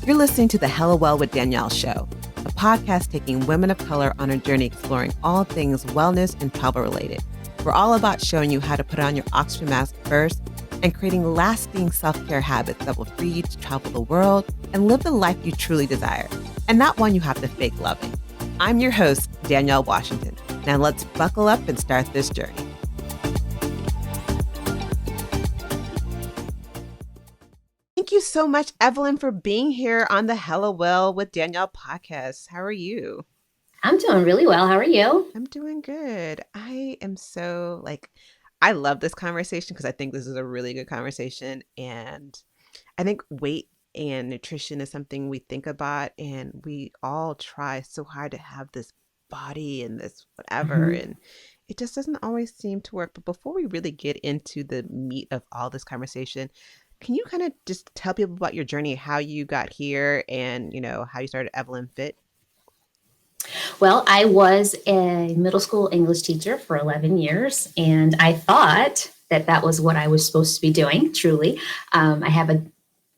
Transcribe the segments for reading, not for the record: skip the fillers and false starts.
You're listening to the Hella Well with Danielle show, a podcast taking women of color on a journey exploring all things wellness and travel related. We're all about showing you how to put on your oxygen mask first and creating lasting self-care habits that will free you to travel the world and live the life you truly desire, and not one you have to fake loving. I'm your host, Danielle Washington. Now let's buckle up and start this journey. Thank you so much, Evelyn, for being here on the Hella Well with Danielle podcast. How are you? I'm doing really well. How are you? I'm doing good. I am so I love this conversation because I think this is a really good conversation. And I think weight and nutrition is something we think about, and we all try so hard to have this body and this whatever. And it just doesn't always seem to work. But before we really get into the meat of all this conversation, can you kind of just tell people about your journey, how you got here and, how you started Evelyn Fit? Well, I was a middle school English teacher for 11 years, and I thought that was what I was supposed to be doing, truly. I have a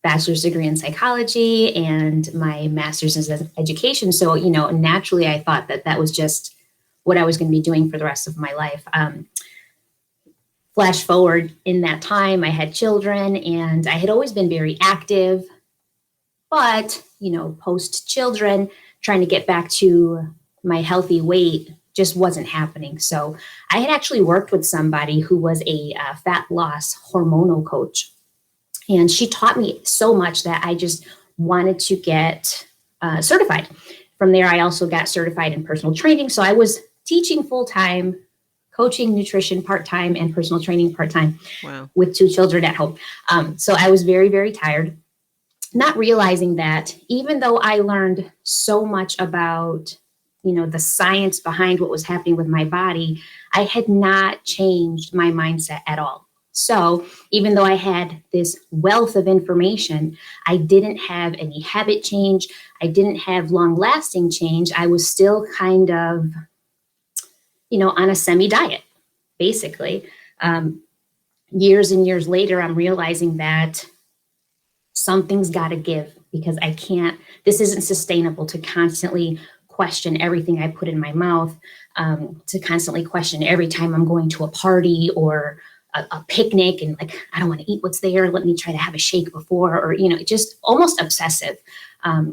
bachelor's degree in psychology and my master's in education. So, naturally, I thought that was just what I was going to be doing for the rest of my life. Flash forward in that time, I had children, and I had always been very active, but, post children, trying to get back to my healthy weight just wasn't happening. So I had actually worked with somebody who was a fat loss hormonal coach. And she taught me so much that I just wanted to get certified. From there, I also got certified in personal training. So I was teaching full-time, coaching nutrition part-time, and personal training part-time. Wow. With 2 children at home. So I was very, very tired. Not realizing that even though I learned so much about, the science behind what was happening with my body, I had not changed my mindset at all. So even though I had this wealth of information, I didn't have any habit change. I didn't have long-lasting change. I was still kind of, on a semi-diet, basically. Years and years later, I'm realizing that something's got to give, because this isn't sustainable to constantly question everything I put in my mouth, to constantly question every time I'm going to a party or a picnic and I don't want to eat what's there. Let me try to have a shake before, or, just almost obsessive,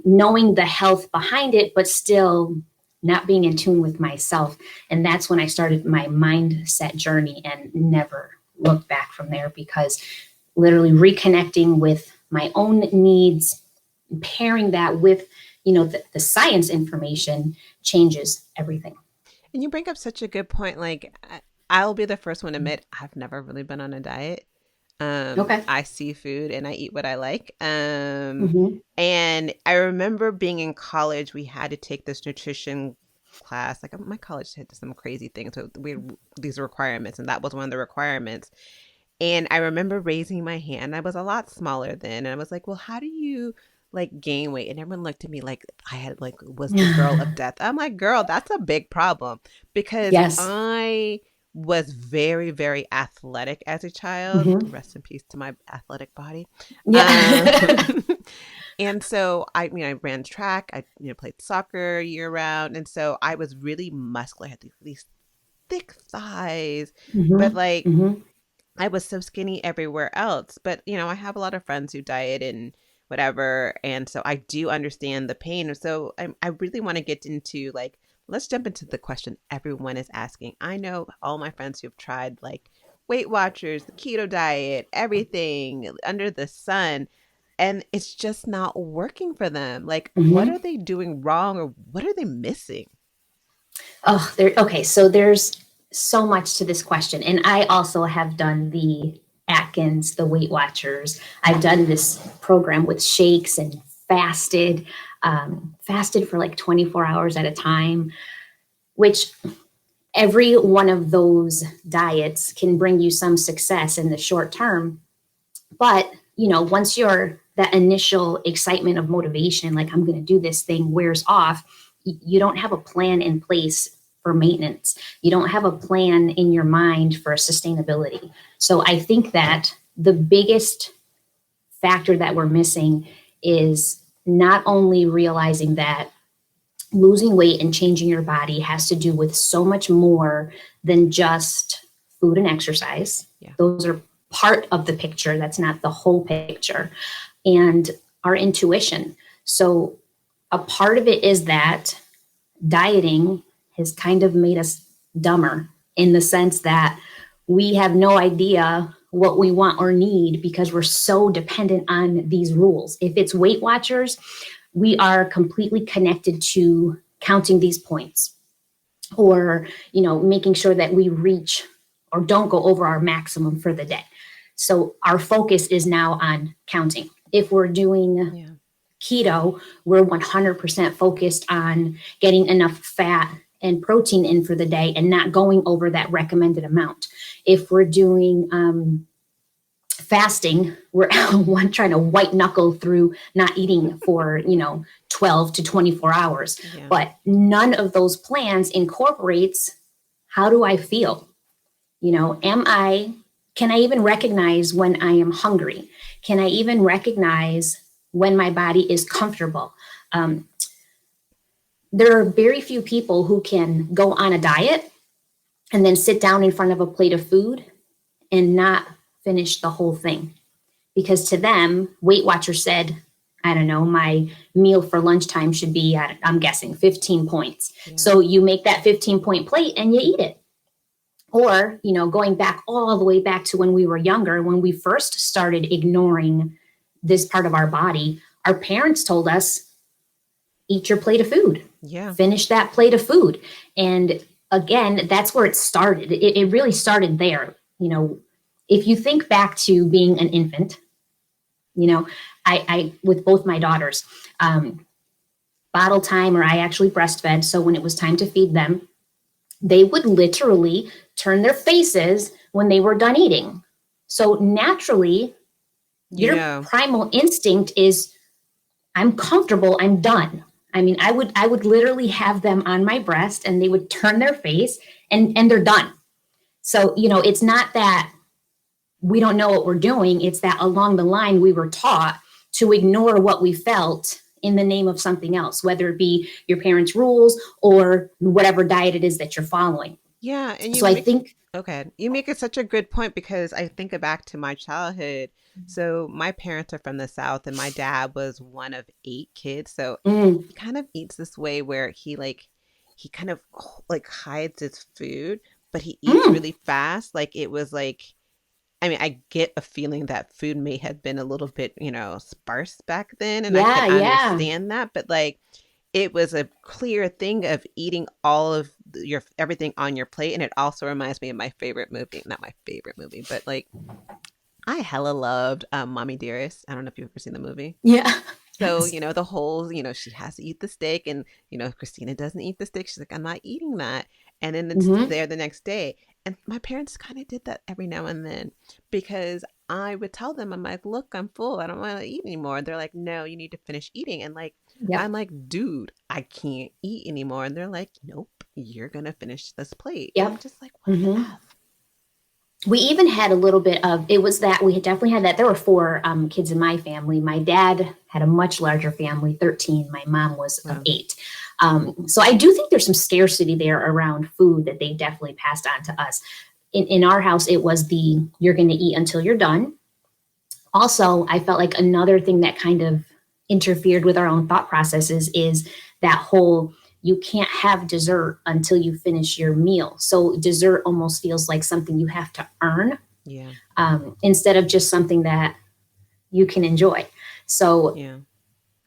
knowing the health behind it, but still not being in tune with myself. And that's when I started my mindset journey and never looked back from there, because literally reconnecting with my own needs, pairing that with, the science information changes everything. And you bring up such a good point. I'll be the first one to admit I've never really been on a diet. Okay. I see food and I eat what I like. And I remember being in college, we had to take this nutrition class. My college had some crazy things. So we had these requirements, and that was one of the requirements. And I remember raising my hand. I was a lot smaller then. And I was like, well, how do you gain weight? And everyone looked at me like I had was the girl of death. I'm like, girl, that's a big problem, because Yes. I was very, very athletic as a child. Rest in peace to my athletic body. Yeah. And so I ran track. I played soccer year round. And so I was really muscular. I had these thick thighs, but I was so skinny everywhere else. But, I have a lot of friends who diet and whatever. And so I do understand the pain. So I really want to get into let's jump into the question everyone is asking. I know all my friends who have tried Weight Watchers, the keto diet, everything under the sun, and it's just not working for them. What are they doing wrong, or what are they missing? Oh, okay. So there's so much to this question. And I also have done the Atkins, the Weight Watchers. I've done this program with shakes and fasted for 24 hours at a time, which every one of those diets can bring you some success in the short term. But, once that initial excitement of motivation, I'm going to do this thing, wears off, you don't have a plan in place for maintenance. You don't have a plan in your mind for sustainability. So I think that the biggest factor that we're missing is not only realizing that losing weight and changing your body has to do with so much more than just food and exercise. Yeah. Those are part of the picture. That's not the whole picture. And our intuition. So a part of it is that dieting has kind of made us dumber in the sense that we have no idea what we want or need because we're so dependent on these rules. If it's Weight Watchers, we are completely connected to counting these points or, making sure that we reach or don't go over our maximum for the day. So our focus is now on counting. If we're doing keto, we're 100% focused on getting enough fat and protein in for the day and not going over that recommended amount. If we're doing fasting, we're trying to white knuckle through not eating for 12 to 24 hours. Yeah. But none of those plans incorporates how do I feel? Can I even recognize when I am hungry? Can I even recognize when my body is comfortable? There are very few people who can go on a diet and then sit down in front of a plate of food and not finish the whole thing. Because to them, Weight Watchers said, I don't know, my meal for lunchtime should be, I'm guessing, 15 points. Yeah. So you make that 15-point plate and you eat it. Or, going back all the way back to when we were younger, when we first started ignoring this part of our body, our parents told us, eat your plate of food. Yeah. Finish that plate of food. And again, that's where it started. It really started there. If you think back to being an infant, I with both my daughters, bottle time, or I actually breastfed. So when it was time to feed them, they would literally turn their faces when they were done eating. So naturally, your primal instinct is, I'm comfortable, I'm done. I mean, I would literally have them on my breast and they would turn their face and they're done. So, it's not that we don't know what we're doing. It's that along the line, we were taught to ignore what we felt in the name of something else, whether it be your parents' rules or whatever diet it is that you're following. Yeah. And I think. Okay. You make it such a good point because I think back to my childhood. So my parents are from the South and my dad was one of 8 kids. So he kind of eats this way where he kind of like hides his food, but he eats really fast. Like it was like, I mean, I get a feeling that food may have been a little bit, sparse back then. And I can understand that. But like, it was a clear thing of eating all of your everything on your plate. And it also reminds me of my favorite movie. Not my favorite movie, but like I hella loved Mommy Dearest. I don't know if you've ever seen the movie. Yeah. So, the whole, she has to eat the steak and, Christina doesn't eat the steak. She's like, I'm not eating that. And then it's there the next day. And my parents kind of did that every now and then because I would tell them, I'm like, look, I'm full. I don't want to eat anymore. And they're like, no, you need to finish eating. And like, I'm like, dude, I can't eat anymore. And they're like, nope, you're going to finish this plate. And I'm just like, what the F? We even had a little bit of, it was that we had definitely had that. There were 4 kids in my family. My dad had a much larger family, 13. My mom was of 8. So I do think there's some scarcity there around food that they definitely passed on to us. In our house, it was you're going to eat until you're done. Also, I felt like another thing that kind of interfered with our own thought processes is that whole, you can't have dessert until you finish your meal. So dessert almost feels like something you have to earn, instead of just something that you can enjoy. So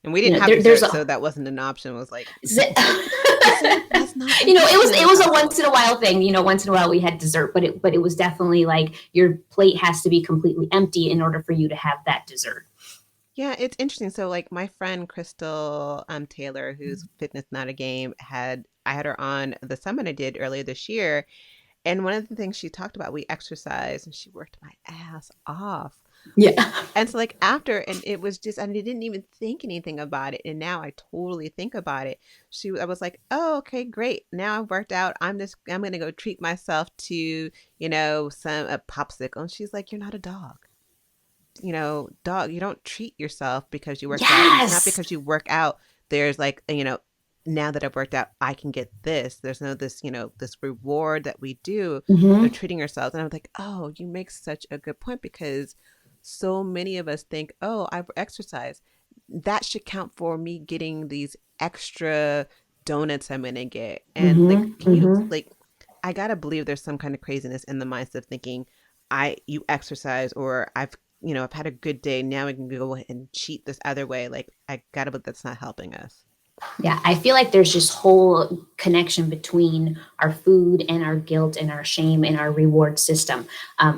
and we didn't have dessert, so that wasn't an option. It was like, that's not it was a once in a while thing. Once in a while we had dessert, but it was definitely like your plate has to be completely empty in order for you to have that dessert. Yeah, it's interesting. So like my friend Crystal Taylor, who's Fitness Not a Game, I had her on the summit I did earlier this year. And one of the things she talked about, we exercised and she worked my ass off. Yeah. And so like after, and it was just, I didn't even think anything about it. And now I totally think about it. I was like, oh, okay, great. Now I've worked out. I'm going to go treat myself to, some a popsicle. And she's like, you're not a dog. dog, you don't treat yourself because you worked out. It's not Yes. because you work out. There's like, now that I've worked out, I can get this. There's no this, this reward that we do, Mm-hmm. treating ourselves. And I'm like, oh, you make such a good point, because so many of us think, oh, I exercise. That should count for me getting these extra donuts I'm gonna get. And like, Mm-hmm. can you Mm-hmm. like, I gotta believe there's some kind of craziness in the mindset of thinking, you exercise, or I've had a good day. Now I can go and cheat this other way. Like, I gotta believe that's not helping us. Yeah, I feel like there's this whole connection between our food and our guilt and our shame and our reward system.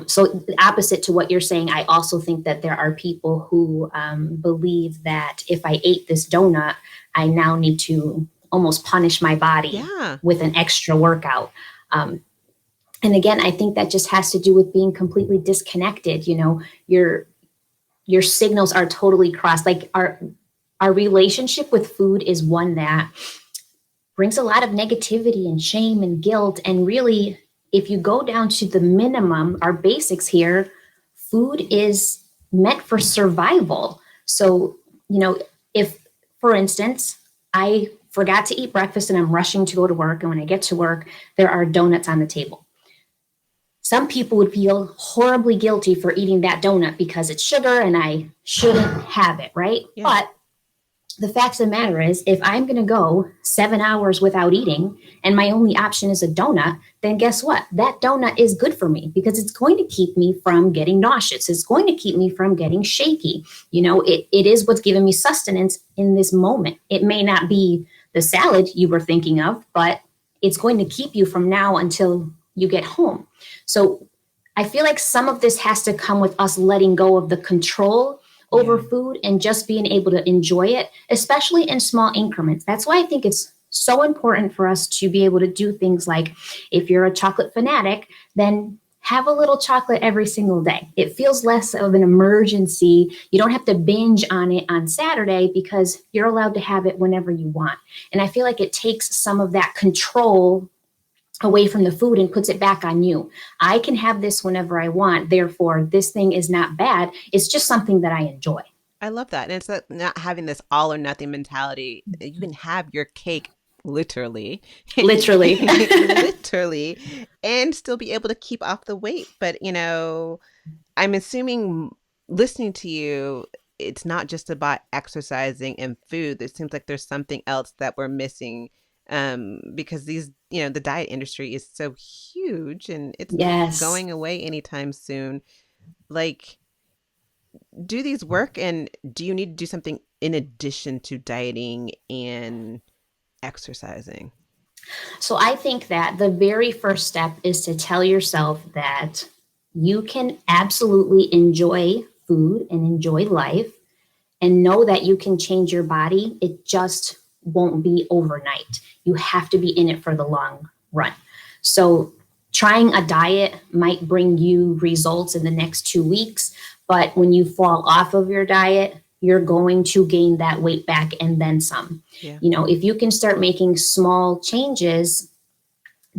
So, opposite to what you're saying, I also think that there are people who believe that if I ate this donut, I now need to almost punish my body Yeah. with an extra workout. Um, and again, I think that just has to do with being completely disconnected. Your signals are totally crossed. Like our relationship with food is one that brings a lot of negativity and shame and guilt. And really, if you go down to the minimum, our basics here, food is meant for survival. So, if, for instance, I forgot to eat breakfast and I'm rushing to go to work, and when I get to work, there are donuts on the table. Some people would feel horribly guilty for eating that donut because it's sugar and I shouldn't have it, right? Yeah. But the fact of the matter is, if I'm going to go 7 hours without eating and my only option is a donut, then guess what? That donut is good for me because it's going to keep me from getting nauseous. It's going to keep me from getting shaky. It is what's giving me sustenance in this moment. It may not be the salad you were thinking of, but it's going to keep you from now until you get home. So I feel like some of this has to come with us letting go of the control over Yeah. food and just being able to enjoy it, especially in small increments. That's why I think it's so important for us to be able to do things like, if you're a chocolate fanatic, then have a little chocolate every single day. It feels less of an emergency. You don't have to binge on it on Saturday because you're allowed to have it whenever you want. And I feel like it takes some of that control away from the food and puts it back on you. I can have this whenever I want. Therefore, this thing is not bad. It's just something that I enjoy. I love that. And it's not having this all or nothing mentality. You can have your cake literally, Literally. literally, and still be able to keep off the weight. But, I'm assuming, listening to you, it's not just about exercising and food. It seems like there's something else that we're missing, because the diet industry is so huge and it's not Yes. going away anytime soon. Like, do these work, and do you need to do something in addition to dieting and exercising? So I think that the very first step is to tell yourself that you can absolutely enjoy food and enjoy life and know that you can change your body. It just won't be overnight. You have to be in it for the long run. So, trying a diet might bring you results in the next 2 weeks, but when you fall off of your diet, you're going to gain that weight back and then some. Yeah. If you can start making small changes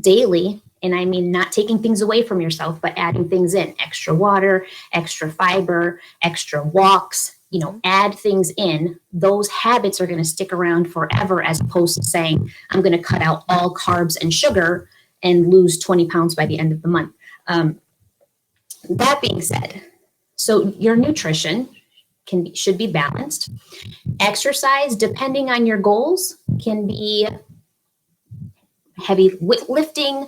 daily, and I mean not taking things away from yourself, but adding things in, extra water, extra fiber, extra walks, Hmm. add things in, those habits are going to stick around forever, as opposed to saying, I'm going to cut out all carbs and sugar and lose 20 pounds by the end of the month. Um, that being said, so your nutrition should be balanced. Exercise, depending on your goals, can be heavy lifting,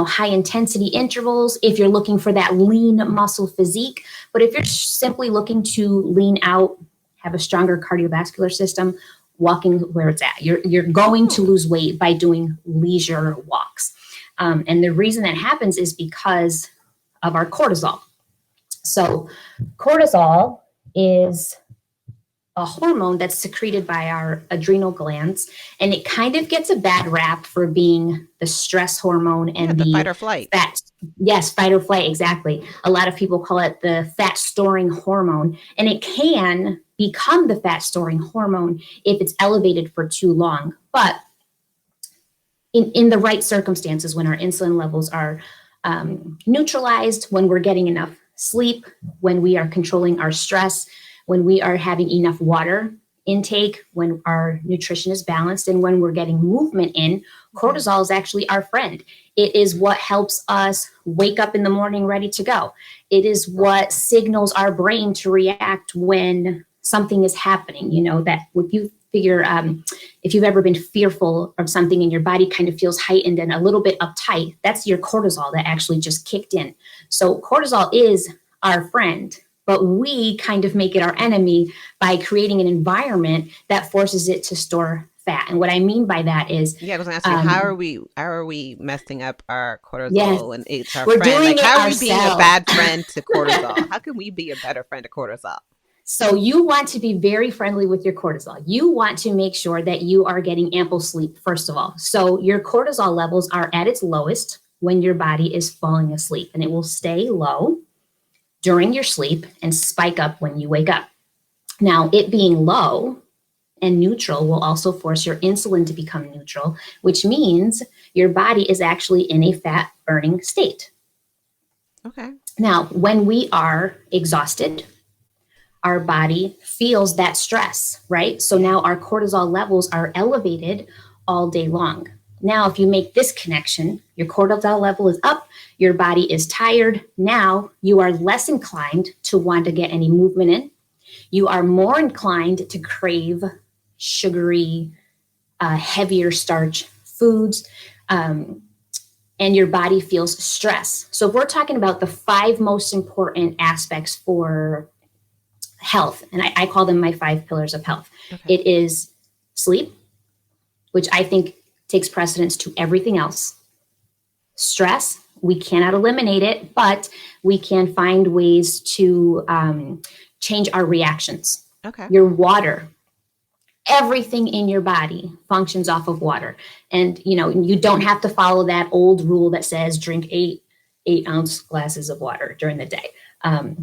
high intensity intervals if you're looking for that lean muscle physique. But if you're simply looking to lean out, have a stronger cardiovascular system, walking where it's at. You're going to Oh. lose weight by doing leisure walks. And the reason that happens is because of our cortisol. So cortisol is a hormone that's secreted by our adrenal glands, and it kind of gets a bad rap for being the stress hormone Yeah, and the fight the or flight. fat. Yes, fight or flight, exactly. A lot of people call it the fat storing hormone, and it can become the fat storing hormone if it's elevated for too long. But in the right circumstances, when our insulin levels are neutralized, when we're getting enough sleep, when we are controlling our stress, when we are having enough water intake, when our nutrition is balanced, and when we're getting movement in, cortisol is actually our friend. It is what helps us wake up in the morning ready to go. It is what signals our brain to react when something is happening. You know, that if you figure, if you've ever been fearful of something and your body kind of feels heightened and a little bit uptight, that's your cortisol that actually just kicked in. So cortisol is our friend, but we kind of make it our enemy by creating an environment that forces it to store fat. And what I mean by that is, Yeah, I was gonna ask you, how are we messing up our yes, cortisol and it's our we're friend? doing Like, it how are we being a ourselves. bad friend to cortisol? How can we be a better friend to cortisol? So you want to be very friendly with your cortisol. You want to make sure that you are getting ample sleep, first of all. So your cortisol levels are at its lowest when your body is falling asleep, and it will stay low during your sleep and spike up when you wake up. Now, it being low and neutral will also force your insulin to become neutral, which means your body is actually in a fat burning state. Okay. Now, when we are exhausted, our body feels that stress, right? So now our cortisol levels are elevated all day long. Now, if you make this connection, your cortisol level is up, your body is tired. Now you are less inclined to want to get any movement in. You are more inclined to crave sugary, heavier starch foods, and your body feels stress. So if we're talking about the 5 most important aspects for health, and I call them my 5 pillars of health. Okay. It is sleep, which I think takes precedence to everything else. Stress, we cannot eliminate it, but we can find ways to change our reactions. Okay. Your water, everything in your body functions off of water. And, you know, you don't have to follow that old rule that says drink 8-ounce glasses of water during the day.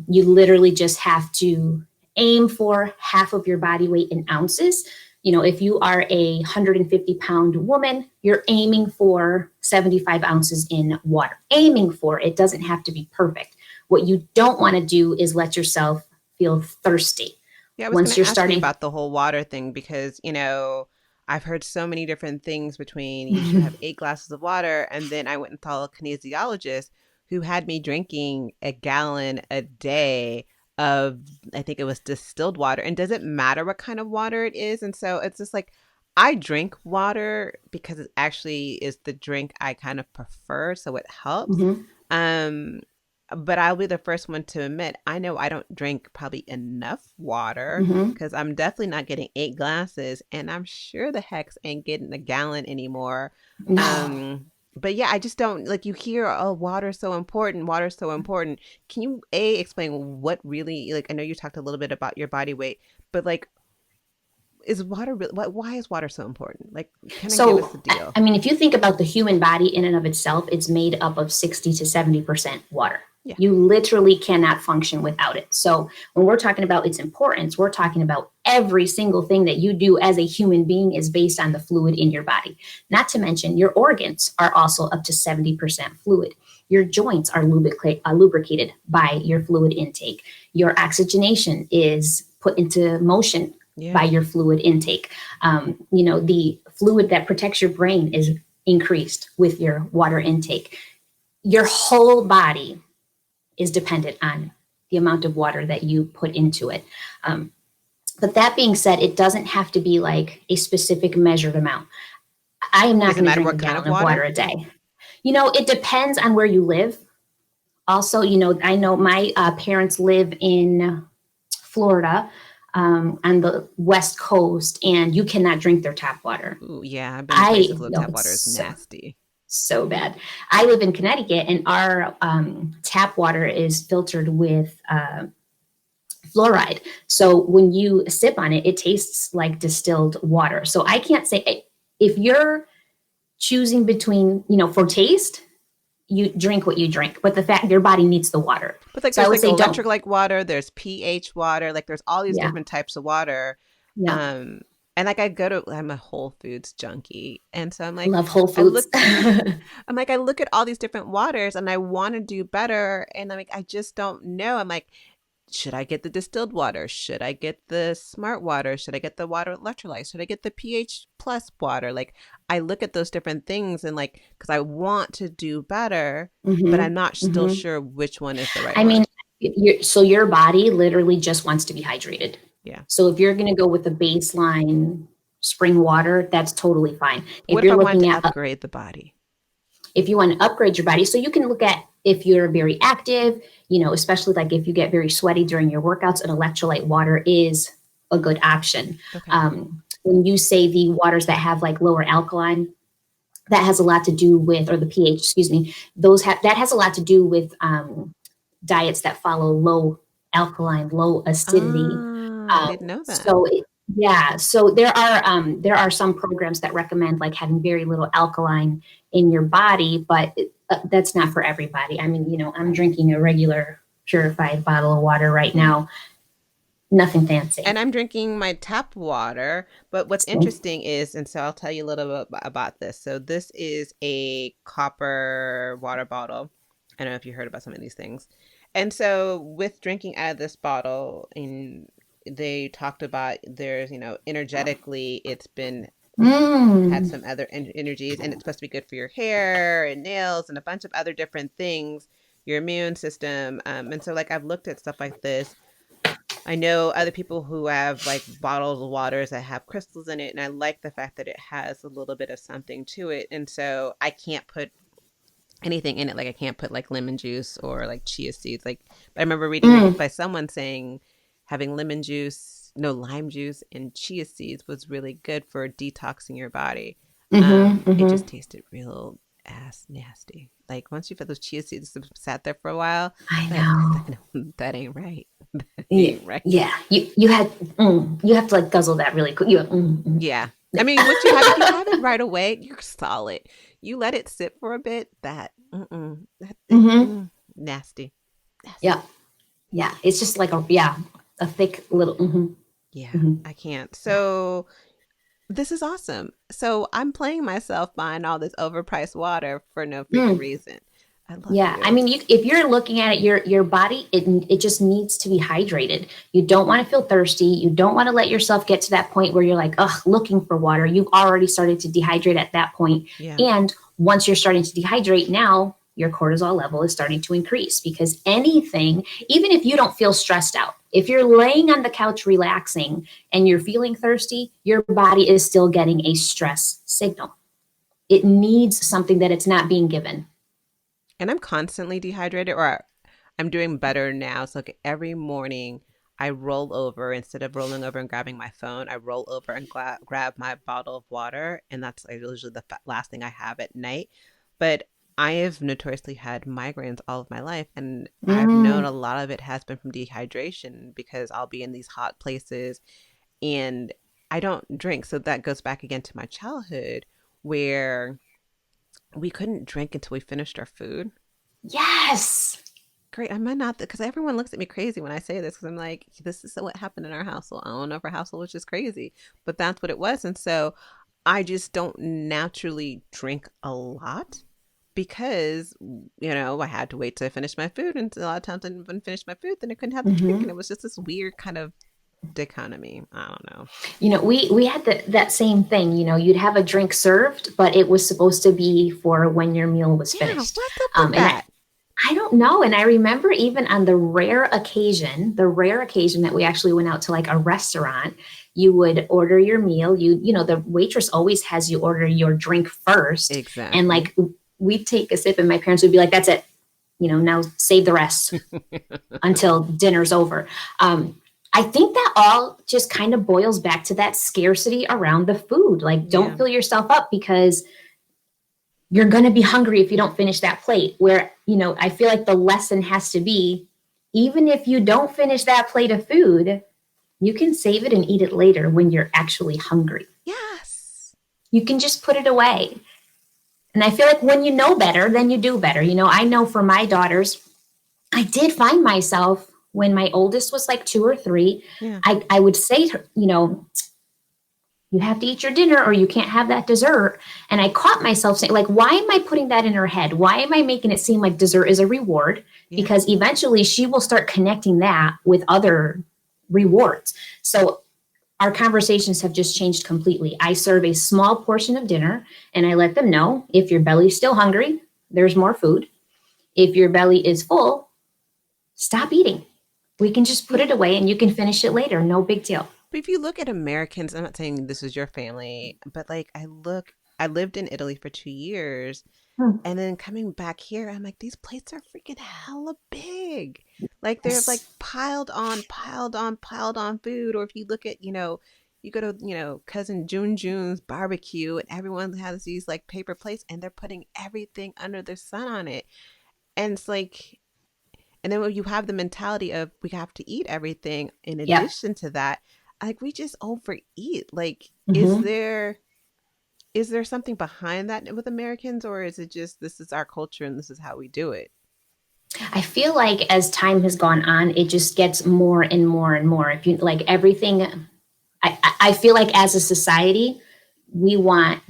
You literally just have to aim for half of your body weight in ounces. You know, if you are a 150-pound woman, you're aiming for 75 ounces in water. Aiming for it doesn't have to be perfect. What you don't want to do is let yourself feel thirsty. Yeah, I was Once going to you're ask you starting, about the whole water thing because, I've heard so many different things between you should have 8 glasses of water, and then I went and saw a kinesiologist who had me drinking a gallon a day of, I think it was distilled water. And does it matter what kind of water it is? And so it's just like, I drink water because it actually is the drink I kind of prefer, so it helps. Mhm. Um, but I'll be the first one to admit, I know I don't drink probably enough water Mhm. because I'm definitely not getting 8 glasses, and I'm sure the hex ain't getting a gallon anymore. No. But yeah, I just don't like you hear, oh, water's so important, water's so important. Can you explain what really, like, I know you talked a little bit about your body weight, but like, is water why is water so important? Like, kind of give us the So, deal. I mean, if you think about the human body in and of itself, it's made up of 60 to 70% water. Yeah. You literally cannot function without it. So, when we're talking about its importance, we're talking about every single thing that you do as a human being is based on the fluid in your body. Not to mention, your organs are also up to 70% fluid. Your joints are lubricated by your fluid intake. Your oxygenation is put into motion by Yeah. your fluid intake. The fluid that protects your brain is increased with your water intake. Your whole body is dependent on the amount of water that you put into it. But that being said, it doesn't have to be like a specific measured amount. I am not Does it going to matter drink a what kind of gallon of water water? a day. It depends on where you live. Also, I know my parents live in Florida, on the West Coast, and you cannot drink their tap water. Ooh, yeah, I've been in I places where know tap it's water is so nasty. so bad. I live in Connecticut, and our tap water is filtered with fluoride. So when you sip on it, it tastes like distilled water. So I can't say if you're choosing between, for taste, you drink what you drink, but the fact your body needs the water. But like So I there's would like say don't. electric like water, there's pH water, like there's all these Yeah, different types of water. yeah. Um And like I'm a Whole Foods junkie. And so I'm like, Love Whole I Foods. look, I'm like, I look at all these different waters and I want to do better. And I'm like, I just don't know. I'm like, should I get the distilled water? Should I get the smart water? Should I get the water electrolytes? Should I get the pH plus water? Like, I look at those different things and like, because I want to do better, but I'm not still sure which one is the right I mean, one. so your body literally just wants to be hydrated. Yeah. So if you're going to go with the baseline spring water, that's totally fine. If What if I you're wanted looking to at, upgrade the body? if you want to upgrade your body, so you can look at if you're very active, especially like if you get very sweaty during your workouts, an electrolyte water is a good option. Okay. When you say the waters that have like lower alkaline, that has a lot to do with, or the pH, excuse me, that has a lot to do with diets that follow low alkaline, low acidity. Ah, I didn't know that. Yeah, so there are some programs that recommend like having very little alkaline in your body, but that's not for everybody. I mean, I'm drinking a regular purified bottle of water right now, nothing fancy. And I'm drinking my tap water. But what's So, interesting is, and so I'll tell you a little bit about this. So this is a copper water bottle. I don't know if you heard about some of these things. And so with drinking out of this bottle, and they talked about there's, energetically, it's been had some other energies, and it's supposed to be good for your hair and nails and a bunch of other different things, your immune system. And so like I've looked at stuff like this. I know other people who have like bottles of waters that have crystals in it, and I like the fact that it has a little bit of something to it. And so I can't put anything in it. Like I can't put like lemon juice or like chia seeds. Like I remember reading by someone saying having lemon juice, no lime juice, and chia seeds was really good for detoxing your body. It just tasted real ass nasty. Like once you've had those chia seeds sat there for a while, I that know. that ain't right. That Yeah, ain't right. yeah. You have to like guzzle that really quick. Yeah. I mean, once you have, if you have it right away, you're solid. You let it sit for a bit. Nasty. Yeah, yeah. It's just like a thick little. Yeah, I can't. So this is awesome. So I'm playing myself buying all this overpriced water for no freaking reason. I love Yeah, I you. mean, if you're looking at it, your body it just needs to be hydrated. You don't want to feel thirsty. You don't want to let yourself get to that point where you're like, ugh, looking for water. You've already started to dehydrate at that point. Yeah. And once you're starting to dehydrate, now your cortisol level is starting to increase because anything, even if you don't feel stressed out, if you're laying on the couch relaxing and you're feeling thirsty, your body is still getting a stress signal. It needs something that it's not being given. And I'm constantly dehydrated, or I'm doing better now. So like every morning I roll over, instead of rolling over and grabbing my phone, I roll over and grab my bottle of water. And that's like usually the last thing I have at night. But I have notoriously had migraines all of my life. And I've known a lot of it has been from dehydration because I'll be in these hot places and I don't drink. So that goes back again to my childhood where we couldn't drink until we finished our food. Yes. Great. I might not, because everyone looks at me crazy when I say this, because I'm like, this is what happened in our household. I don't know if our household was just crazy, but that's what it was. And so I just don't naturally drink a lot because, I had to wait to finish my food. And a lot of times I didn't even finish my food, then I couldn't have the drink. And it was just this weird kind of dichotomy. I don't know. We had that same thing. You'd have a drink served, but it was supposed to be for when your meal was Yeah, finished. what's up with And that? I don't know. And I remember even on the rare occasion that we actually went out to like a restaurant, you would order your meal. The waitress always has you order your drink first. Exactly. And like we'd take a sip and my parents would be like, that's it. Now save the rest until dinner's over. I think that all just kind of boils back to that scarcity around the food. Like, don't fill yourself up because you're going to be hungry if you don't finish that plate. Where, I feel like the lesson has to be, even if you don't finish that plate of food, you can save it and eat it later when you're actually hungry. Yes. You can just put it away. And I feel like when you know better, then you do better. I know for my daughters, I did find myself when my oldest was like 2 or 3, I would say to her, you have to eat your dinner or you can't have that dessert. And I caught myself saying, like, why am I putting that in her head? Why am I making it seem like dessert is a reward? Yeah. Because eventually she will start connecting that with other rewards. So our conversations have just changed completely. I serve a small portion of dinner and I let them know, if your belly's still hungry, there's more food. If your belly is full, stop eating. We can just put it away and you can finish it later. No big deal. But if you look at Americans, I'm not saying this is your family, but like I lived in Italy for 2 years. Hmm. And then coming back here, I'm like, these plates are freaking hella big. Like they're like Yes. piled on, piled on, piled on food. Or if you look at, you go to, cousin June's barbecue and everyone has these like paper plates and they're putting everything under the sun on it. And it's like, and then when you have the mentality of we have to eat everything in Yep. addition to that, like we just overeat. Like, Mm-hmm. is there something behind that with Americans, or is it just this is our culture and this is how we do it? I feel like as time has gone on, it just gets more and more and more. If you like everything, I feel like as a society, we want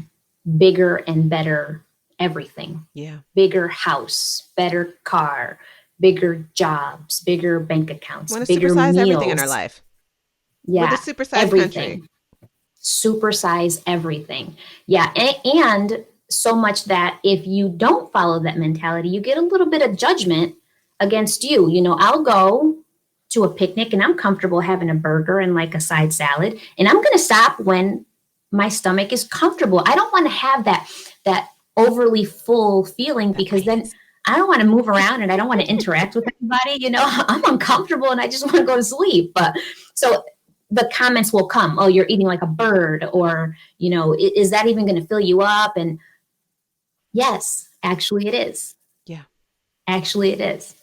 bigger and better everything. Yeah. Bigger house, better car, bigger jobs, bigger bank accounts, Want to bigger supersize everything in our meals. life. We're the Yeah, supersized country. everything. Supersize everything. Yeah, and so much that if you don't follow that mentality, you get a little bit of judgment against you. You know, I'll go to a picnic and I'm comfortable having a burger and like a side salad, and I'm going to stop when my stomach is comfortable. I don't want to have that overly full feeling The because then ice. I don't want to move around and I don't want to interact with anybody. You know, I'm uncomfortable and I just want to go to sleep. But so the comments will come, oh, you're eating like a bird, or, you know, is that even going to fill you up? And yes, actually it is. Yeah. Actually it is.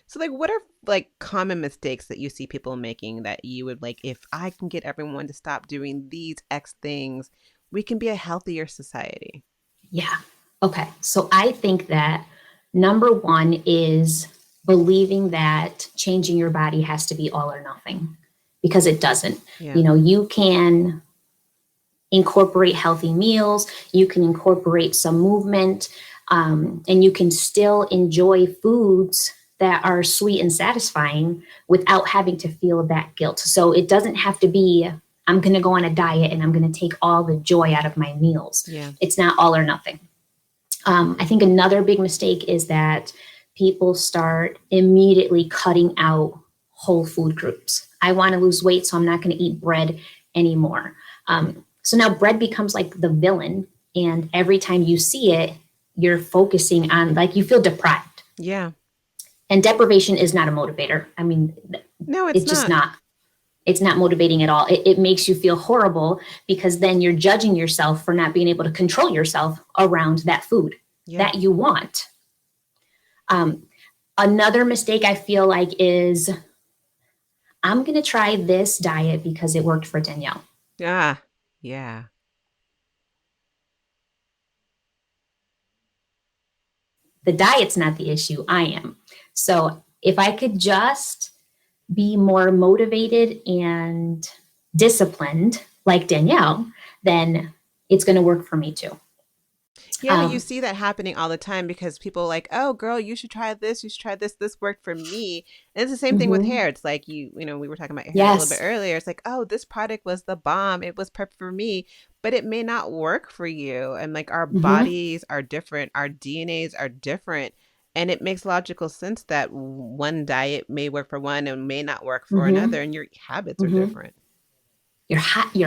So like what are like common mistakes that you see people making that you would like if I can get everyone to stop doing these X things, we can be a healthier society. Yeah. Okay. So I think that number one is believing that changing your body has to be all or nothing, because it doesn't. Yeah. You know, you can incorporate healthy meals, you can incorporate some movement, and you can still enjoy foods that are sweet and satisfying without having to feel that guilt. So it doesn't have to be, I'm going to go on a diet and I'm going to take all the joy out of my meals. Yeah. It's not all or nothing. I think another big mistake is that people start immediately cutting out whole food groups. I want to lose weight, so I'm not going to eat bread anymore. So now bread becomes like the villain, and every time you see it, you're focusing on, like, you feel deprived. Yeah. And deprivation is not a motivator. I mean, No, it's it's just not. not. It's not motivating at all. It makes you feel horrible because then you're judging yourself for not being able to control yourself around that food Yeah. that you want. Um, Another mistake I feel like is, I'm going to try this diet because it worked for Danielle. Ah. Yeah. The diet's not the issue. I am. So if I could just be more motivated and disciplined like Danielle, then it's going to work for me too. Yeah, you Um, see that happening all the time because people are like, "Oh, girl, you should try this. You should try this. This worked for me." And it's the same thing with mhm. hair. It's like we were talking about hair a little bit Yes. earlier. It's like, "Oh, this product was the bomb. It was perfect for me, but it may not work for you." And like our Hmm. bodies are different, our DNAs are different, and it makes logical sense that one diet may work for one and may not work for Hmm. another, and your habits are Hmm. different. Your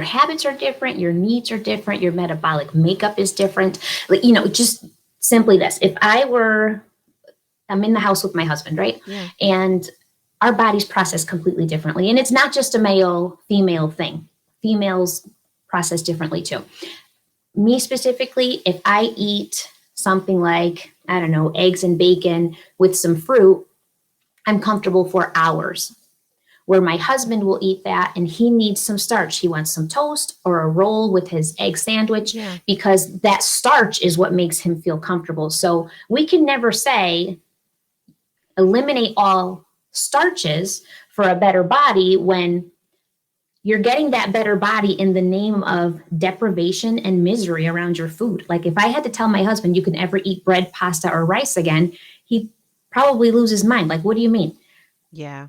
habits are different, your needs are different, your metabolic makeup is different. Like, you know, just simply this. If I'm in the house with my husband, right? Yeah. And our bodies process completely differently. And it's not just a male female thing. Females process differently too. Me specifically, if I eat something like, I don't know, eggs and bacon with some fruit, I'm comfortable for hours. Where my husband will eat that and he needs some starch. He wants some toast or a roll with his egg sandwich Yeah. because that starch is what makes him feel comfortable. So we can never say eliminate all starches for a better body when you're getting that better body in the name of deprivation and misery around your food. Like if I had to tell my husband you can never eat bread, pasta, or rice again, he'd probably lose his mind. Like, what do you mean? Yeah.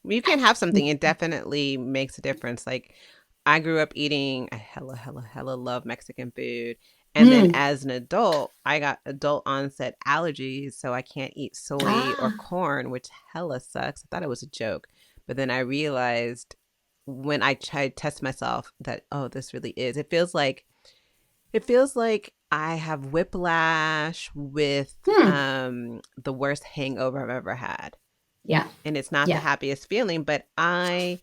You can have something. It definitely makes a difference. Like, I grew up eating, I hella love Mexican food. And then Mm. as an adult, I got adult onset allergies. So I can't eat soy or Ah, corn, which hella sucks. I thought it was a joke. But then I realized when I tried to test myself that, oh, this really is. It feels like I have whiplash with hmm. the worst hangover I've ever had. Yeah, And it's not the yeah, happiest feeling, but I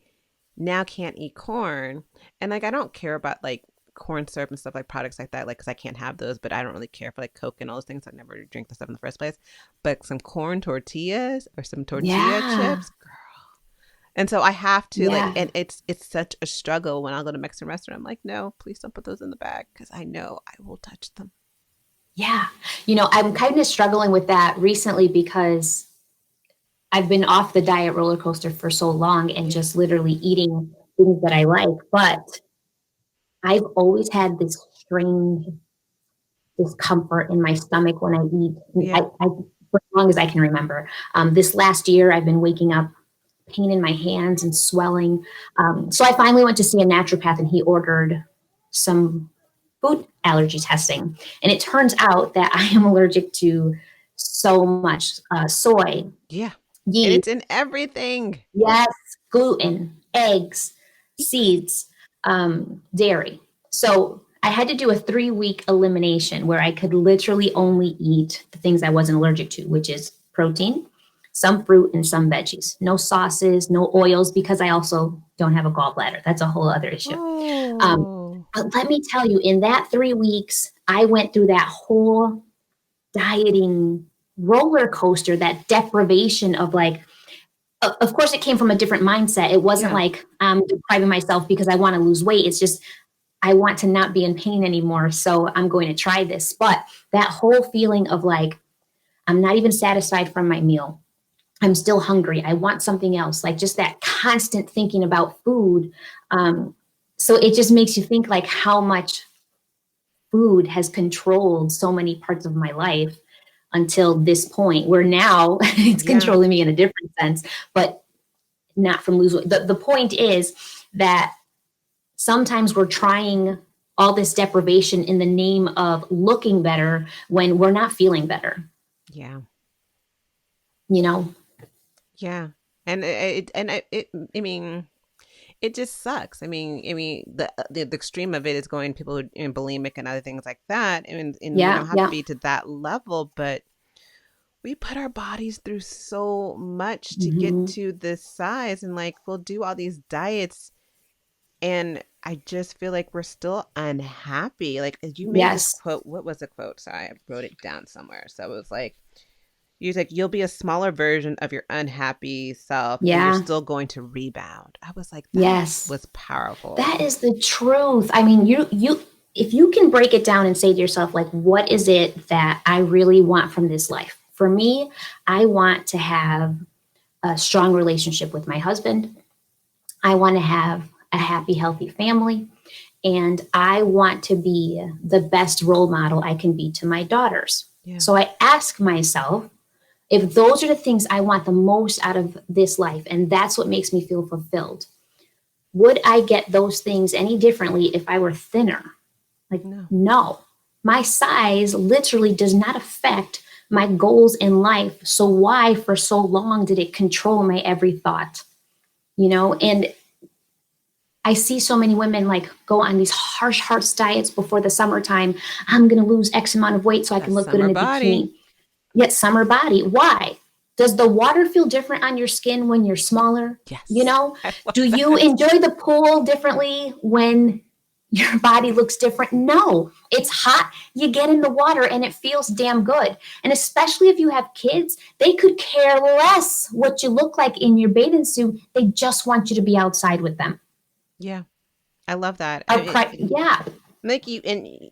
now can't eat corn. And like I don't care about like corn syrup and stuff like products like that, like because I can't have those, but I don't really care for like Coke and all those things. I never drink the stuff in the first place. But some corn tortillas or some tortilla yeah, chips, girl. And so I have to like, yeah, and it's such a struggle when I go to a Mexican restaurant. I'm like, no, please don't put those in the bag because I know I will touch them. yeah. I'm kind of struggling with that recently because I've been off the diet roller coaster for so long and Yeah. just literally eating things that I like. But I've always had this strange discomfort in my stomach when I eat. Yeah. For as long as I can remember. This last year, I've been waking up pain in my hands and swelling. So I finally went to see a naturopath, and he ordered some food allergy testing. And it turns out that I am allergic to so much soy, Yeah. And yeast, it's in everything. yes, gluten, eggs, Eek. seeds, dairy. So I had to do a 3 week elimination where I could literally only eat the things I wasn't allergic to, which is protein, some fruit, and some veggies. No sauces, no oils, because I also don't have a gallbladder. That's a whole other issue. Um, Oh. but let me tell you, in that 3 weeks, I went through that whole dieting roller coaster, that deprivation of like, of course it came from a different mindset. It wasn't Yeah. like I'm depriving myself because I want to lose weight. It's just I want to not be in pain anymore, so I'm going to try this. But that whole feeling of like I'm not even satisfied from my meal, I'm still hungry, I want something else, like just that constant thinking about food. Um, so it just makes you think like how much food has controlled so many parts of my life until this point where now it's Yeah. controlling me in a different sense, but not from losing. The point is that sometimes we're trying all this deprivation in the name of looking better when we're not feeling better, Yeah. you know? Yeah. And I mean, it just sucks. I mean, the extreme of it is going people who are bulimic and other things like that, and we Yeah, don't have to yeah. be to that level, but we put our bodies through so much to get Hmm. to this size, and like we'll do all these diets, and I just feel like we're still unhappy. Like you made this Yes. quote. What was the quote? Sorry, I wrote it down somewhere. So it was like you're like, you'll be a smaller version of your unhappy self and you're Yeah. still going to rebound. I was like, that Yes. was That powerful. is the truth. I mean, if you can break it down and say to yourself, like, what is it that I really want from this life? For me, I want to have a strong relationship with my husband. I want to have a happy, healthy family. And I want to be the best role model I can be to my daughters. Yeah. So I ask myself, if those are the things I want the most out of this life, and that's what makes me feel fulfilled, would I get those things any differently if I were thinner? Like, No. no. My size literally does not affect my goals in life. So why for so long did it control my every thought? And I see so many women like go on these harsh hearts diets before the summertime. I'm going to lose X amount of weight so I That can look good summer in a body. bikini. Yet summer body. Why? Does the water feel different on your skin when you're smaller? Yes. I Do love you that. enjoy the pool differently when your body looks different? No, it's hot. You get in the water and it feels damn good. And especially if you have kids, they could care less what you look like in your bathing suit. They just want you to be outside with them. Yeah. I love that. I mean, Yeah, like you, and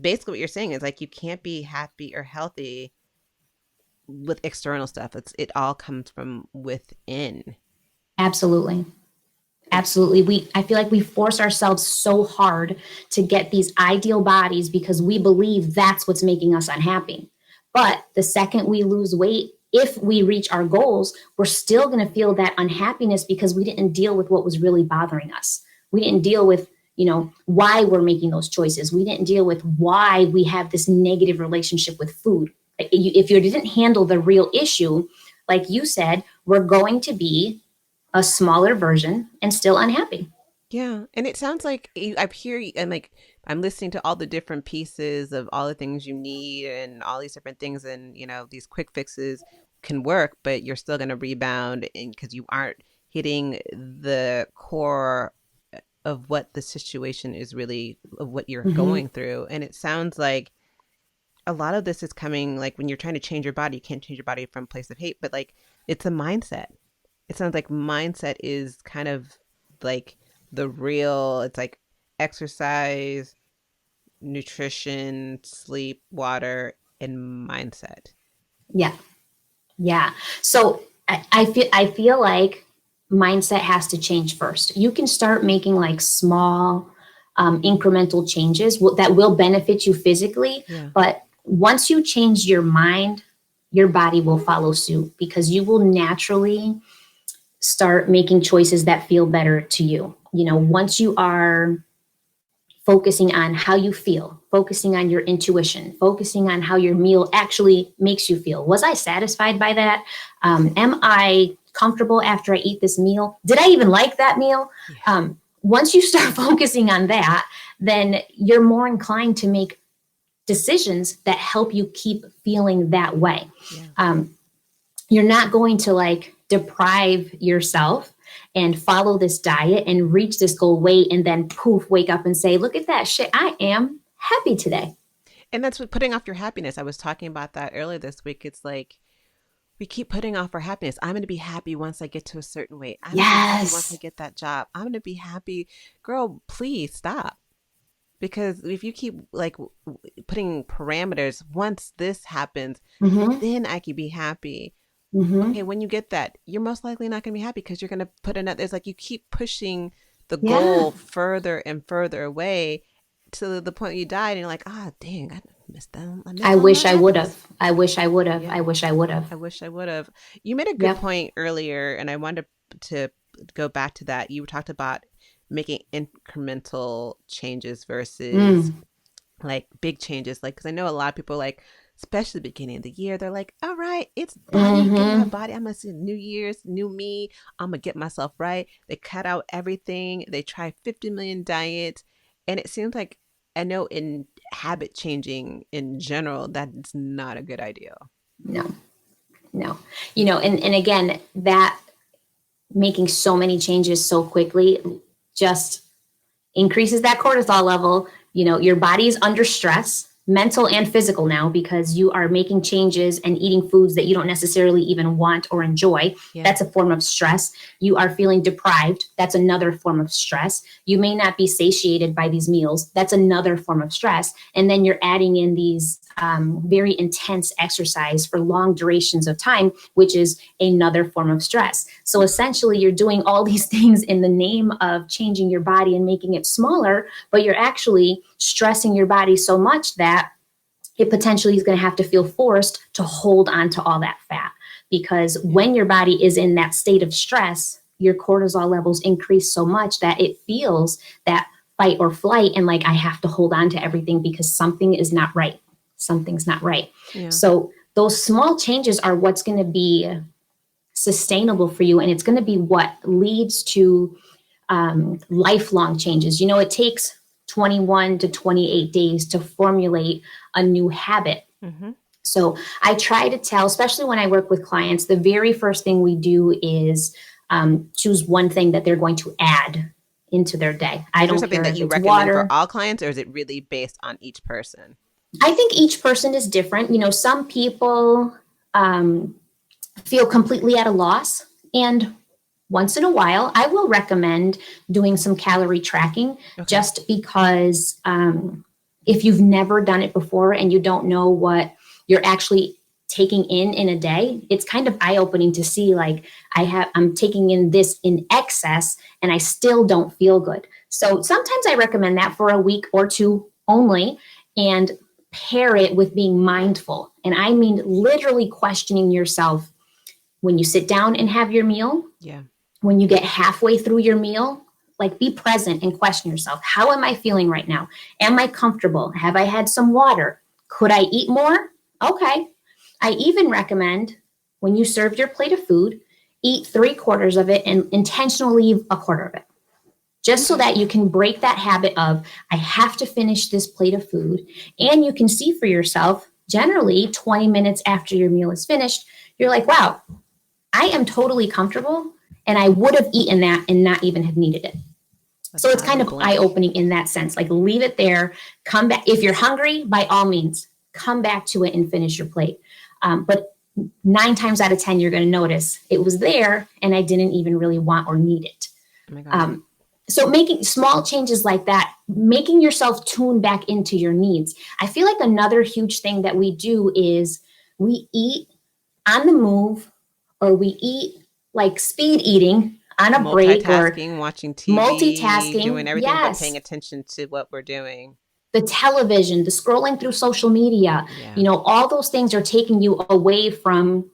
basically what you're saying is like you can't be happy or healthy with external stuff. It all comes from within. absolutely. Absolutely. I feel like we force ourselves so hard to get these ideal bodies because we believe that's what's making us unhappy. But the second we lose weight, if we reach our goals, we're still going to feel that unhappiness because we didn't deal with what was really bothering us. We didn't deal with, why we're making those choices. We didn't deal with why we have this negative relationship with food. If you didn't handle the real issue, like you said, we're going to be a smaller version and still unhappy. Yeah, and it sounds like I hear you, and like I'm listening to all the different pieces of all the things you need and all these different things, and these quick fixes can work, but you're still going to rebound, and because you aren't hitting the core of what the situation is really of what you're Mm-hmm. going through. And it sounds like a lot of this is coming like when you're trying to change your body, you can't change your body from a place of hate, but like it's a mindset. It sounds like mindset is kind of like the real, it's like exercise, nutrition, sleep, water, and mindset. Yeah. Yeah. So I feel like mindset has to change first. You can start making like small incremental changes that will benefit you physically, Yeah. but once you change your mind, your body will follow suit because you will naturally start making choices that feel better to you. Once you are focusing on how you feel, focusing on your intuition, focusing on how your meal actually makes you feel. Was I satisfied by that? Am I comfortable after I eat this meal? Did I even like that meal? Yeah. Once you start focusing on that, then you're more inclined to make decisions that help you keep feeling that way. Yeah. Um, you're not going to like deprive yourself and follow this diet and reach this goal weight and then poof, wake up and say, look at that shit. I am happy today. And that's what putting off your happiness. I was talking about that earlier this week. It's like we keep putting off our happiness. I'm going to be happy once I get to a certain weight. I'm going to be happy once I Yes. get that job. I'm going to be happy. Girl, please stop. Because if you keep like putting parameters, once this happens, Mm-hmm. then I can be happy. Mm-hmm. Okay, when you get that, you're most likely not going to be happy because you're going to put another, it's like you keep pushing the Yeah. goal further and further away to the point you die and you're like, ah, dang, I missed them. I I missed on my wish I would happiness. have. I wish I would have. Yeah, I wish I would I have. wish I would have. You made a good Yep. point earlier, and I wanted to go back to that. You talked about making incremental changes versus Mm. like big changes. Like, because I know a lot of people like, especially the beginning of the year, they're like, all right, it's body, get my Mm-hmm. body. I'm gonna see New Year's, new me. I'm gonna get myself right. They cut out everything. They try 50 million diets, and it seems like I know in habit changing in general, that's not a good idea. No, no. And again, that making so many changes so quickly just increases that cortisol level. Your body is under stress, mental and physical now, because you are making changes and eating foods that you don't necessarily even want or enjoy. Yeah. That's a form of stress. You are feeling deprived. That's another form of stress. You may not be satiated by these meals. That's another form of stress. And then you're adding in these very intense exercise for long durations of time, which is another form of stress. So essentially, you're doing all these things in the name of changing your body and making it smaller, but you're actually stressing your body so much that it potentially is going to have to feel forced to hold on to all that fat. Because Yeah. when your body is in that state of stress, your cortisol levels increase so much that it feels that fight or flight and like I have to hold on to everything because something is not right. Something's not right. Yeah. So those small changes are what's going to be sustainable for you, and it's going to be what leads to lifelong changes. It takes 21 to 28 days to formulate a new habit. Mm-hmm. So I try to tell, especially when I work with clients, the very first thing we do is choose one thing that they're going to add into their day. I Is there don't something care that if you it's recommend for water. all clients, or is it really based on each person? I think each person is different. Some people um, feel completely at a loss. And once in a while, I will recommend doing some calorie tracking Okay. just because if you've never done it before and you don't know what you're actually taking in a day, it's kind of eye-opening to see like I'm taking in this in excess and I still don't feel good. So sometimes I recommend that for a week or two only, and pair it with being mindful. And I mean literally questioning yourself when you sit down and have your meal, Yeah. when you get halfway through your meal, like be present and question yourself. How am I feeling right now? Am I comfortable? Have I had some water? Could I eat more? Okay. I even recommend when you serve your plate of food, eat 3/4 of it and intentionally leave a quarter of it. Just so Okay. that you can break that habit of, I have to finish this plate of food. And you can see for yourself, generally 20 minutes after your meal is finished, you're like, wow, I am totally comfortable and I would have eaten that and not even have needed it. Like So it's have a kind of eye blink. opening in that sense. Like leave it there, come back. If you're hungry, by all means, come back to it and finish your plate. But 9 times out of 10, you're going to notice it was there and I didn't even really want or need it. Oh my God. So making small changes like that, making yourself tune back into your needs. I feel like another huge thing that we do is we eat on the move, or we eat like speed eating on a break, or Multitasking, watching TV, doing multitasking. everything but paying Yes. attention to what we're doing. The television, the scrolling through social media, Yeah. all those things are taking you away from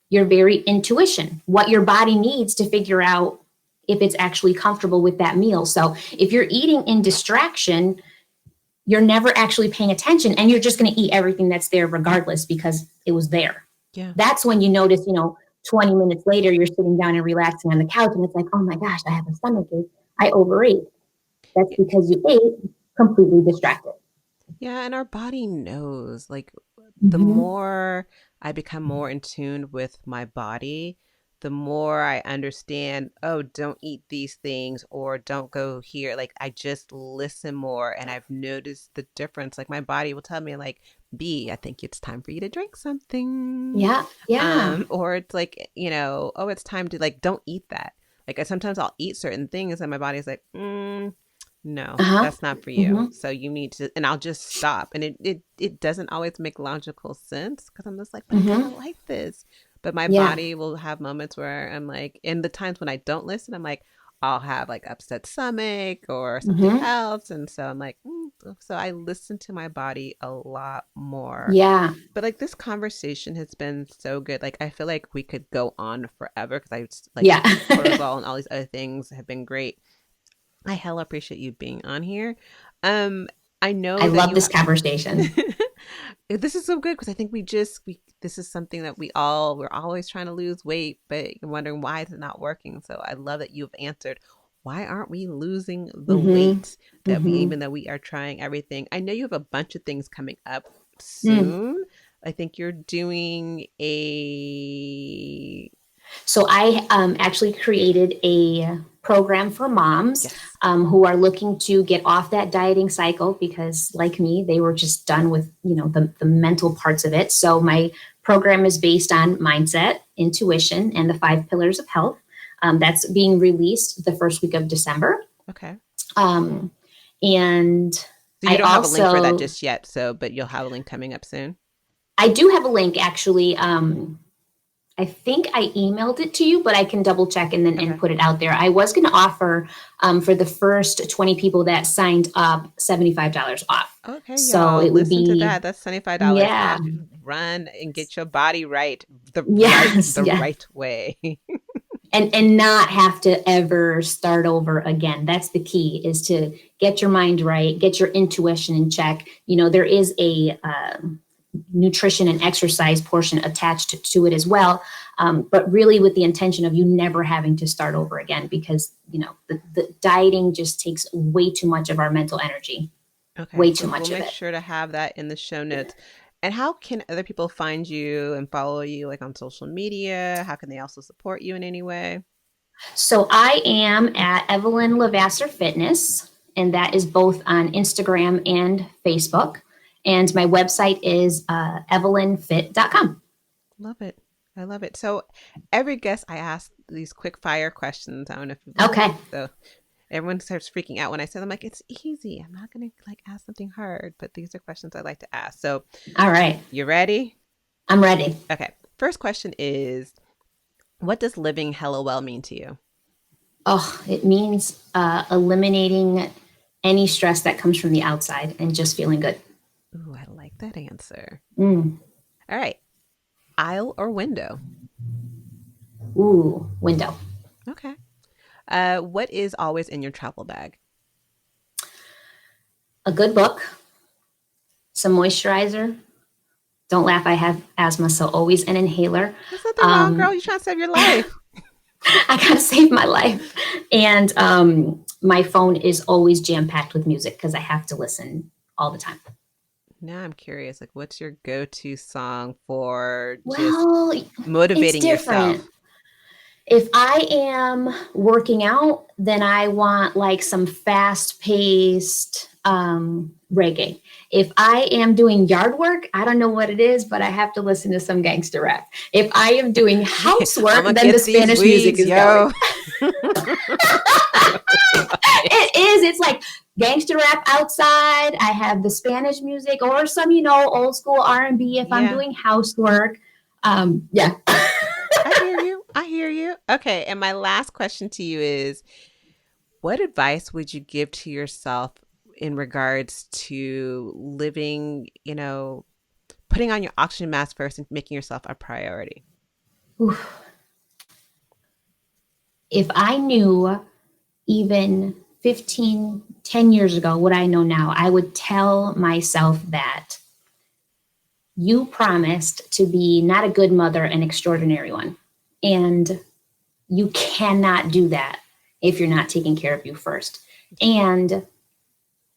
your very intuition, what your body needs to figure out if it's actually comfortable with that meal. So if you're eating in distraction, you're never actually paying attention and you're just going to eat everything that's there regardless because it was there. Yeah. That's when you notice, 20 minutes later, you're sitting down and relaxing on the couch and it's like, oh my gosh, I have a stomach ache. I overate. That's Yeah. because you ate completely distracted. Yeah, and our body knows. Like the Mm-hmm. more I become more in tune with my body, the more I understand, oh, don't eat these things or don't go here. Like I just listen more and I've noticed the difference. Like my body will tell me like, B, I think it's time for you to drink something. Yeah. Yeah. Or it's like, oh, it's time to like don't eat that. Like sometimes I'll eat certain things and my body's like, no, Uh-huh. that's not for you. Mm-hmm. So you need to, and I'll just stop. And it doesn't always make logical sense because I'm just like, but I kind of Mm-hmm. like this. But my Yeah. body will have moments where I'm like, in the times when I don't listen, I'm like, I'll have like upset stomach or something Mm-hmm. else. And so I'm like, so I listen to my body a lot more. Yeah. But like this conversation has been so good. Like I feel like we could go on forever because like Yeah. cortisol and all these other things have been great. I hella appreciate you being on here. Um, I I know that love this conversation. this is so good because I think we this is something that we're always trying to lose weight, but you're wondering why it's not working. So I love that you've answered. Why aren't we losing the Mm-hmm. weight that we Mm-hmm. even though we are trying everything? I know you have a bunch of things coming up Mm. soon. I think you're doing a So I actually created a program for moms yes. who are looking to get off that dieting cycle because, like me, they were just done with the mental parts of it. So my program is based on mindset, intuition, and the 5 pillars of health. That's being released the first week of December. Okay. Um, and So you I don't have a link for that also just yet, but you'll have a link coming up soon. I do have a link actually. I think I emailed it to you, but I can double check and then and Okay. put it out there. I was going to offer for the first 20 people that signed up $75 off. Okay, So y'all, it would listen to be, that. That's $75 yeah, off. Run and get your body right. yes, The yeah, right way. and not have to ever start over again. That's the key, is to get your mind right, get your intuition in check. There is a nutrition and exercise portion attached to it as well, but really with the intention of you never having to start over again, because the dieting just takes way too much of our mental energy, Okay, way too so we'll much of make it. sure to have that in the show notes. And how can other people find you and follow you like on social media? How can they also support you in any way? So I am at Evelyn LeVasseur Fitness, and that is both on Instagram and Facebook. And my website is evelynfit.com. Love it. I love it. So every guest I ask these quick fire questions. I don't know if you've listened. Okay. So everyone starts freaking out when I say them. Like, it's easy. I'm not gonna like ask something hard, but these are questions I like to ask. So All right. you ready? I'm ready. Okay. First question is, what does living hella well mean to you? Oh, it means eliminating any stress that comes from the outside and just feeling good. Ooh, I like that answer. Mm. All right. Aisle or window? Ooh, window. Okay. What is always in your travel bag? A good book, some moisturizer. Don't laugh, I have asthma, so always an inhaler. There's nothing wrong, girl. Um, You're trying to save your life. I gotta save my life. And my phone is always jam packed with music because I have to listen all the time. Now I'm curious, like, what's your go-to song for just Well, it's motivating different. yourself? If I am working out, then I want like some fast paced reggae. If I am doing yard work, I don't know what it is, but I have to listen to some gangster rap. If I am doing I'm housework, gonna then the get these Spanish music weeds, is going. yo. It is. It's like gangster rap outside. I have the Spanish music or some, old school R&B if I'm Yeah, doing housework. Yeah. I hear you. I hear you. Okay, and my last question to you is, what advice would you give to yourself in regards to living, putting on your oxygen mask first and making yourself a priority? If I knew even 15, 10 years ago what I know now, I would tell myself that you promised to be not a good mother, an extraordinary one. And you cannot do that if you're not taking care of you first. And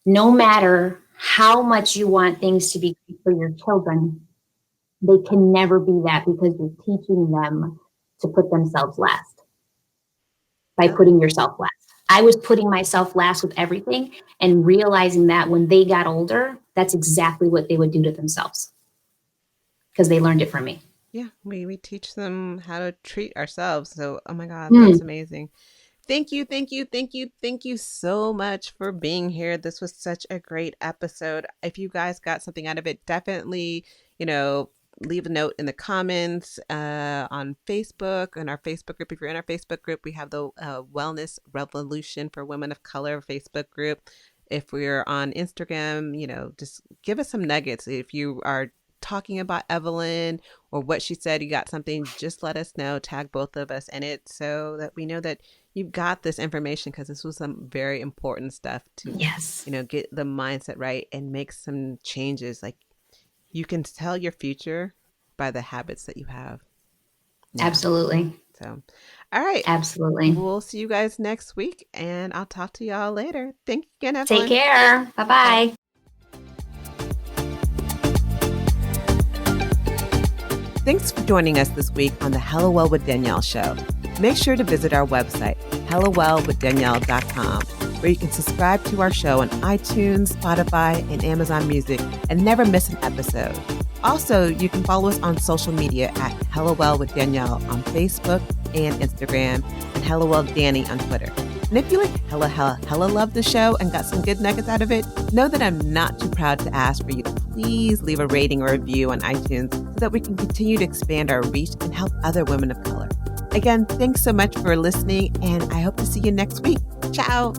no matter how much you want things to be for your children, they can never be that because you're teaching them to put themselves last by Oh, putting yourself last. I was putting myself last with everything and realizing that when they got older, that's exactly what they would do to themselves because they learned it from me. yeah, we teach them how to treat ourselves. So, oh my God, that's Mm, amazing. Thank you, thank you, thank you, thank you so much for being here. This was such a great episode. If you guys got something out of it, definitely, you know, leave a note in the comments on Facebook and our Facebook group. If you're in our Facebook group, we have the Wellness Revolution for Women of Color Facebook group. If we're on Instagram, just give us some nuggets. If you are talking about Evelyn or what she said, you got something, just let us know. Tag both of us in it so that we know that you've got this information, because this was some very important stuff to, yes, get the mindset right and make some changes. Like, you can tell your future by the habits that you have now. absolutely. So, all right. Absolutely. We'll see you guys next week, and I'll talk to y'all later. Thank you again, Take Evelyn. care. Bye Bye. bye. Thanks for joining us this week on the Hello Well with Danielle show. Make sure to visit our website, hellowellwithdanielle.com, where you can subscribe to our show on iTunes, Spotify, and Amazon Music and never miss an episode. Also, you can follow us on social media at Hello Well with Danielle on Facebook and Instagram, and Hello Well Danny on Twitter. And if you hella love the show and got some good nuggets out of it, know that I'm not too proud to ask for you to please leave a rating or review on iTunes so that we can continue to expand our reach and help other women of color. Again, thanks so much for listening, and I hope to see you next week. Ciao.